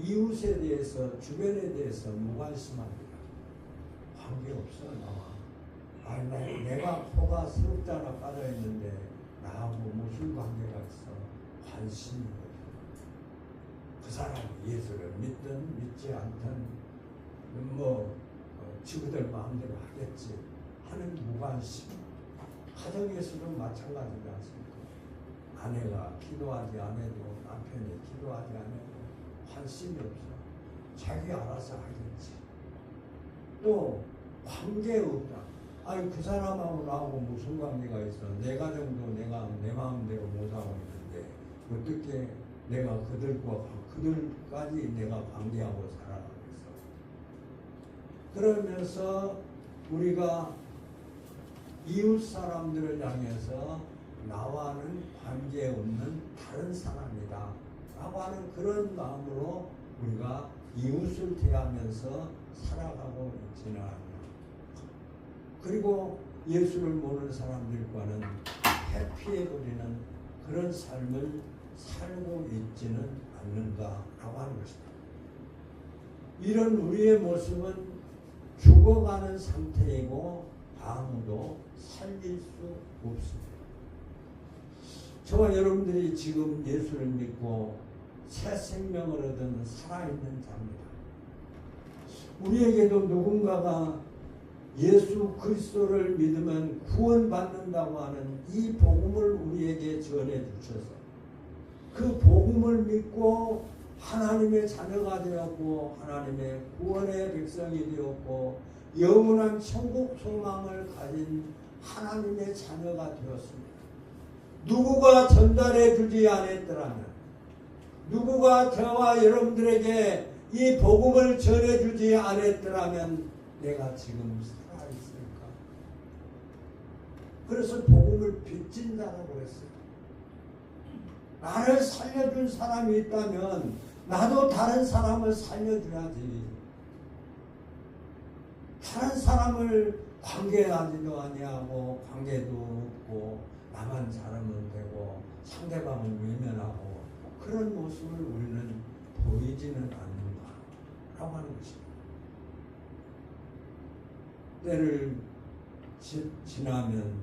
이웃에 대해서, 주변에 대해서 무관심합니다. 관계없어 나와. 내가 코가 석자나 빠져있는데 나하고 무슨 관계가 있어? 관심이 없어. 그 사람이 예수를 믿든 믿지 않든 지구들 마음대로 하겠지 하는 무관심. 가정에서도 마찬가지지 않습니까? 아내가 기도하지 않아도 남편이 기도하지 않아도 관심이 없어. 자기 알아서 하겠지. 또 관계 없다. 아니 그 사람하고 나하고 무슨 관계가 있어? 내 가정도 내가 내 마음대로 못하고 있는데 어떻게 내가 그들까지 내가 관계하고 살아가겠어? 그러면서 우리가 이웃 사람들을 향해서 나와는 관계없는 다른 사람이다 라고 하는 그런 마음으로 우리가 이웃을 대하면서 살아가고 있지는 않아요. 그리고 예수를 모르는 사람들과는 회피해버리는 그런 삶을 살고 있지는 않는가라고 하는 것입니다. 이런 우리의 모습은 죽어가는 상태이고 아무도 살릴 수 없습니다. 저와 여러분들이 지금 예수를 믿고 새 생명을 얻은 살아있는 자입니다. 우리에게도 누군가가 예수 그리스도를 믿으면 구원받는다고 하는 이 복음을 우리에게 전해 주셔서 그 복음을 믿고 하나님의 자녀가 되었고 하나님의 구원의 백성이 되었고 영원한 천국 소망을 가진 하나님의 자녀가 되었습니다. 누구가 전달해 주지 않았더라면, 누구가 저와 여러분들에게 이 복음을 전해주지 않았더라면 내가 지금 살아있을까? 그래서 복음을 빚진 자라고 했어요. 나를 살려준 사람이 있다면 나도 다른 사람을 살려줘야지. 다른 사람을 관계하지도 아니하고 관계도 없고 나만 잘하면 되고 상대방을 외면하고 그런 모습을 우리는 보이지는 않는가라고 하는 것입니다. 때를 지나면,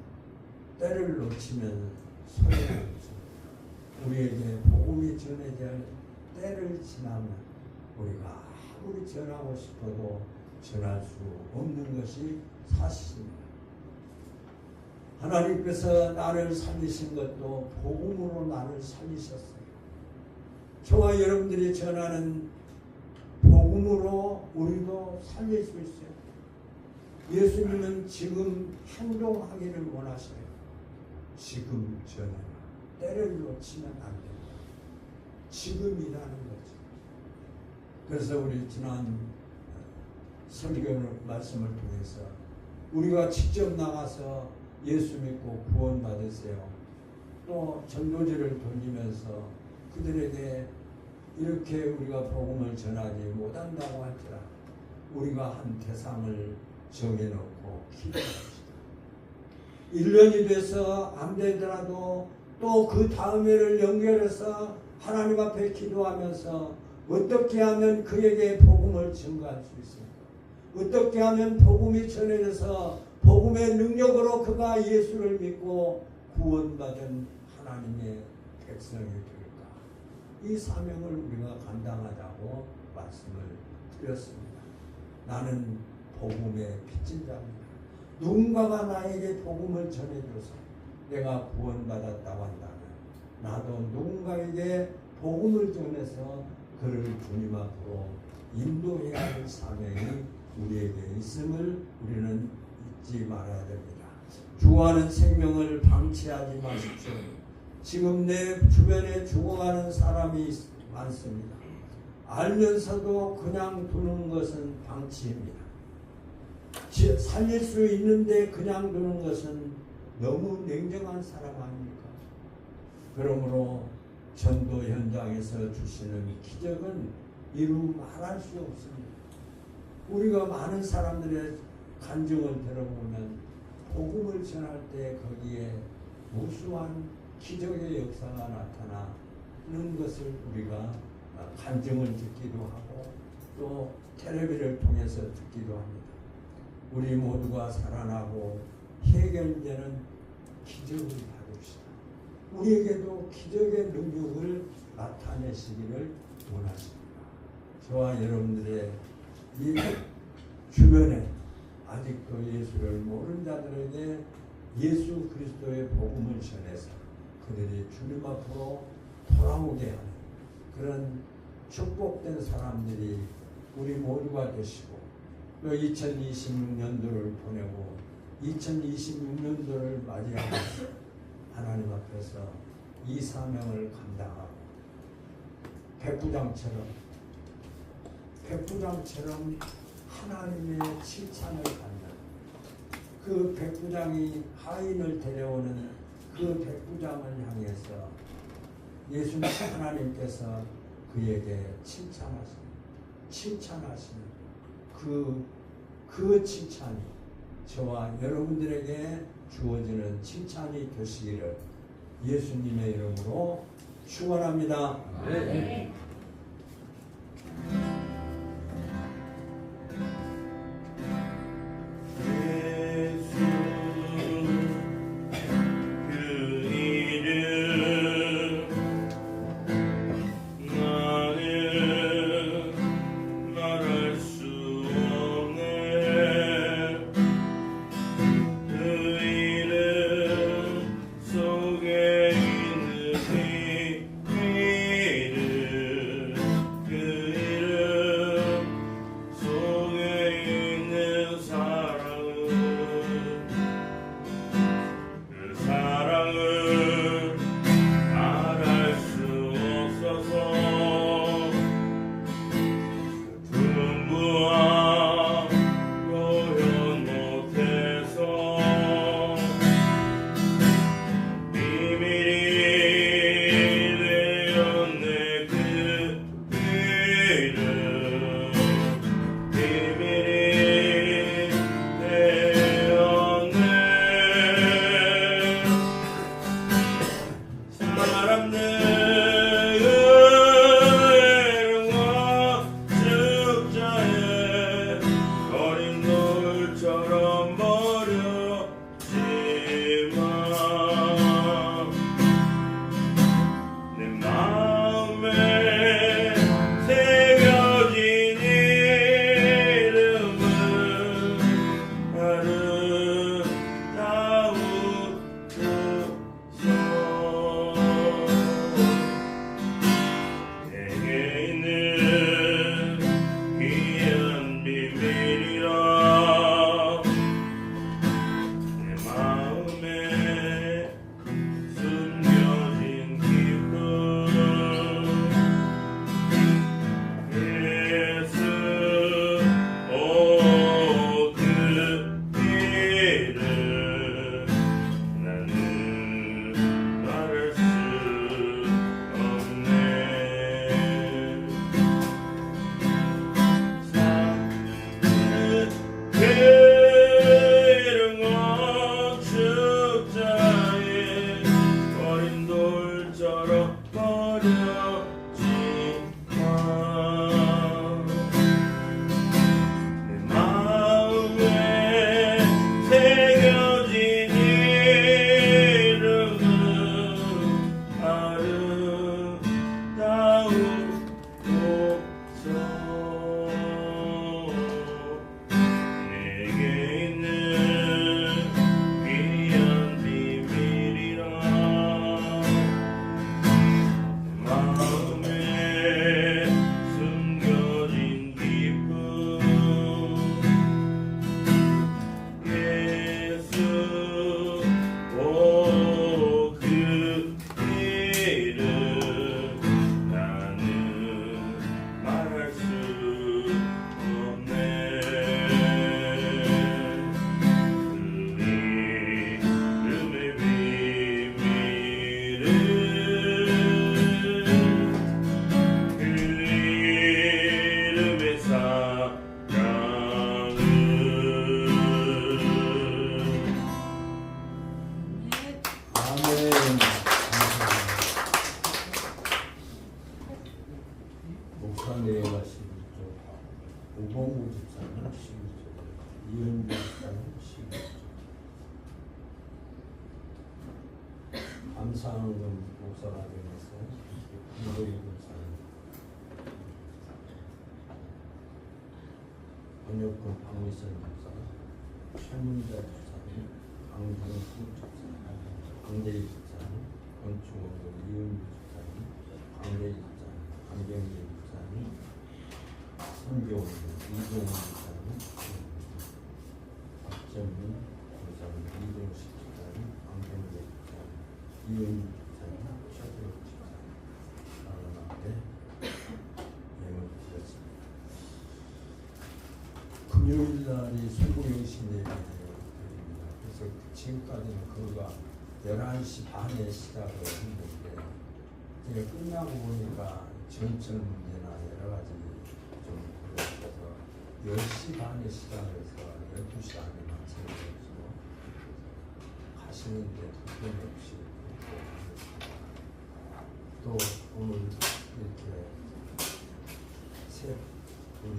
때를 놓치면 소용이 없습니다. 우리에게 복음이 전해질 때를 지나면 우리가 아무리 전하고 싶어도 전할 수 없는 것이 사실입니다. 하나님께서 나를 살리신 것도 복음으로 나를 살리셨어요. 저와 여러분들이 전하는 복음으로 우리도 살릴 수 있어요. 예수님은 지금 행동하기를 원하셔요. 지금 전하라. 때를 놓치면 안 됩니다. 지금이라는 거죠. 그래서 우리 지난 설교 말씀을 통해서 우리가 직접 나가서 예수 믿고 구원 받으세요. 또 전도지를 돌리면서 그들에게 이렇게 우리가 복음을 전하지 못한다고 할지라도 우리가 한 대상을 정해놓고 기도합시다. 1년이 돼서 안 되더라도 또 그 다음 해를 연결해서 하나님 앞에 기도하면서 어떻게 하면 그에게 복음을 증거할 수 있을까? 어떻게 하면 복음이 전해져서 복음의 능력으로 그가 예수를 믿고 구원받은 하나님의 백성이 될까? 이 사명을 우리가 감당하자고 말씀을 드렸습니다. 나는 복음의 빚진 자입니다. 누군가가 나에게 복음을 전해줘서 내가 구원받았다고 한다면 나도 누군가에게 복음을 전해서 그를 주님 앞으로 인도해야 할 사명이 우리에게 있음을 우리는 잊지 말아야 됩니다. 죽어가는 생명을 방치하지 마십시오. 지금 내 주변에 죽어가는 사람이 많습니다. 알면서도 그냥 두는 것은 방치입니다. 살릴 수 있는데 그냥 두는 것은 너무 냉정한 사람 아닙니까? 그러므로 전도 현장에서 주시는 기적은 이루 말할 수 없습니다. 우리가 많은 사람들의 간증을 들어보면 복음을 전할 때 거기에 무수한 기적의 역사가 나타나는 것을 우리가 간증을 듣기도 하고 또 텔레비를 통해서 듣기도 합니다. 우리 모두가 살아나고 해결되는 기적을 받읍시다. 우리에게도 기적의 능력을 나타내시기를 원하십니다. 저와 여러분들의 이 주변에 아직도 예수를 모르는 자들에게 예수 그리스도의 복음을 전해서 그들이 주님 앞으로 돌아오게 하는 그런 축복된 사람들이 우리 모두가 되시고 2026년도를 보내고 2026년도를 맞이하고 하나님 앞에서 이 사명을 감당하고 백부장처럼 하나님의 칭찬을 받는 그 백부장이 하인을 데려오는 그 백부장을 향해서 예수님 하나님께서 그에게 칭찬하시는 그 칭찬이 저와 여러분들에게 주어지는 칭찬이 되시기를 예수님의 이름으로 축원합니다. 네. 속에 있는 이 내게 있는 귀한 비밀이라 마음에 숨겨진 기쁨 예수 오 그 이름 나는 말할 수 없네 그 이름의 비밀은 그 이름의 사랑은 아멘. 목사님 하시고 오봉구 집사님 하시고 이은주 집사님 하시고 감사하는 목사가 되면서 김도희 목사님 번역권 박미선 목사 최문자 집사님 강준호 집사님 강대희 집사님 건축원도 이은주 집사님 강대희 집사님 강경재 집사님 선교원 이종훈 집사님 박정민 목사님 이종식 집사님 강경재 집사님 이은주 집사님 최재욱 집사님 나라나게 예물 드렸습니다. 금요일날이 소고용신 예배드립니다. 그래서 지금까지는 그거가 11시 반에 시작을 했는데 이제 끝나고 보니까 전철 문제나 여러 가지 좀 그래서 10시 반에 시작해서 12시 안에 마쳐가지고 가시는데 불편이 없이 또 오늘 이렇게 우리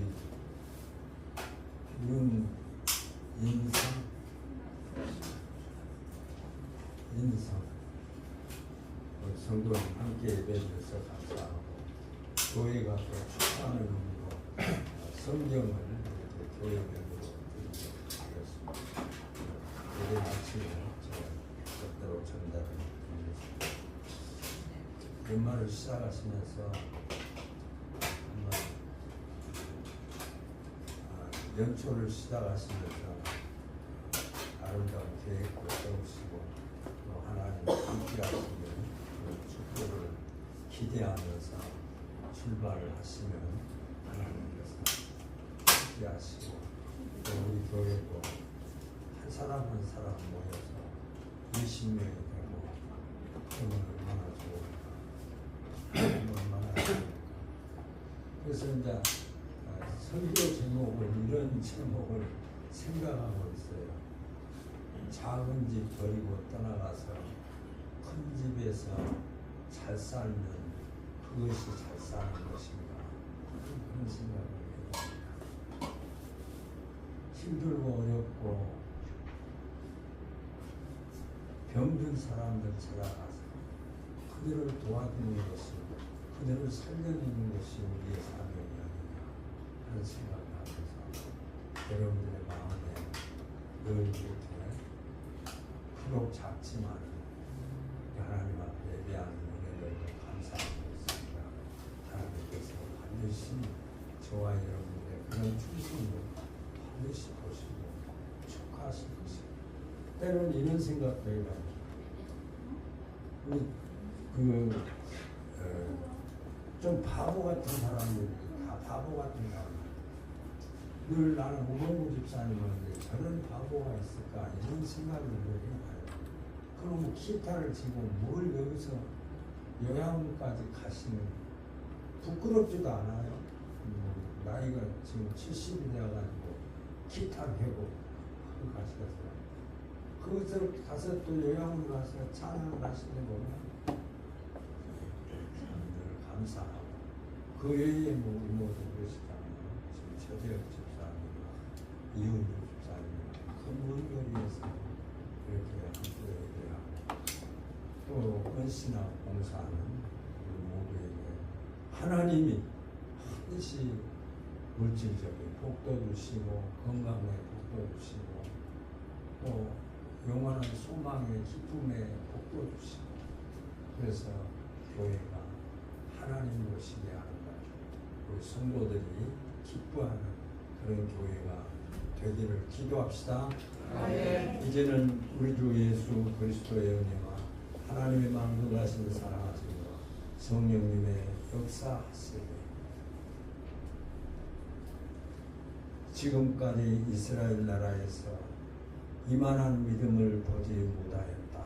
인상 우리 성도님 함께 예배드려서 감사하고 교회가 또 축하하는 의미로 성경을 이렇게 교회별로 드리겠습니다. 예배 마치고 제가 뜻대로 전달을 드리겠습니다. 연말을 시작하시면서 한번 연초를 시작하시면서 아름다운 계획도 세우시고 또 하나님 함께하시는 그런 축복을 기대하면서 출발을 하시면 하나님께서 함께하시고 또 우리 교회도 한 사람 한 사람 모여서 20명이 되고 그러면 얼마나 좋을까 얼마나 좋을까. 그래서 이제 설교 제목을 이런 제목을 생각하고 있어요. 작은 집 버리고 떠나가서 큰 집에서 잘 살면 그것이 잘 사는 것인가 그런 생각을 해요. 힘들고 어렵고 병든 사람들 찾아가서 그들을 도와주는 것이 그들을 살려내는 것이 우리의 사명이 아니냐 하는 생각을 하면서 여러분들의 마음에 늘 이렇게 비록 작지만 하나님 앞에 예배하는 은혜를 감사하고 있습니다. 하나님께서 반드시 저와 여러분의 그런 충성을 반드시 보시고 축하하실 것입니다. 때로는 이런 생각도 해요. 좀 바보 같은 사람들이 다 바보 같은 사람. 늘 나는 오봉구 집사님은 저런 바보가 있을까 이런 생각을 늘 해봐요. 그럼 기타를 치고 뭘 여기서 요양원까지 가시는 부끄럽지도 않아요. 나이가 지금 70이 되어가지고 기타 배고 가시겠어요. 그것을 가서 또 요양원 가서 찬양을 하시는 거 보면 늘 감사하고 그 외에 뭐 이모도 그러시잖아요. 지금 최재혁 집사님이나 이은주 집사님이나 그 먼 거리에서 이렇게 함께 예배하고 또 은신하고 봉사하는 우리 모두에게 하나님이 반드시 물질적인 복도 주시고 건강의 복도 주시고 또 영원한 소망의 기쁨의 복도 주시고 그래서 교회가 하나님 모시게 하는 것 우리 성도들이 기뻐하는 그런 교회가 되기를 기도합시다. 이제는 우리 주 예수 그리스도의 은혜와 하나님의 만국하신 사랑하심과 성령님의 역사하시되 지금까지 이스라엘 나라에서 이만한 믿음을 보지 못하였다.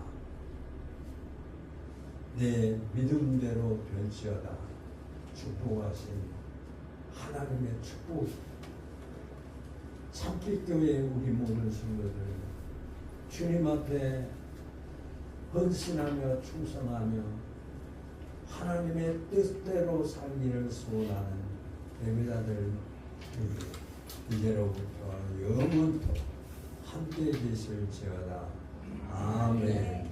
내 믿음대로 변치어다. 축복하신 하나님의 축복 참빛교회 우리 모든 성도들 주님 앞에 헌신하며 충성하며 하나님의 뜻대로 살기를 소원하는 예배자들 이제로부터 영원토록 함께 계실지어다. 아멘.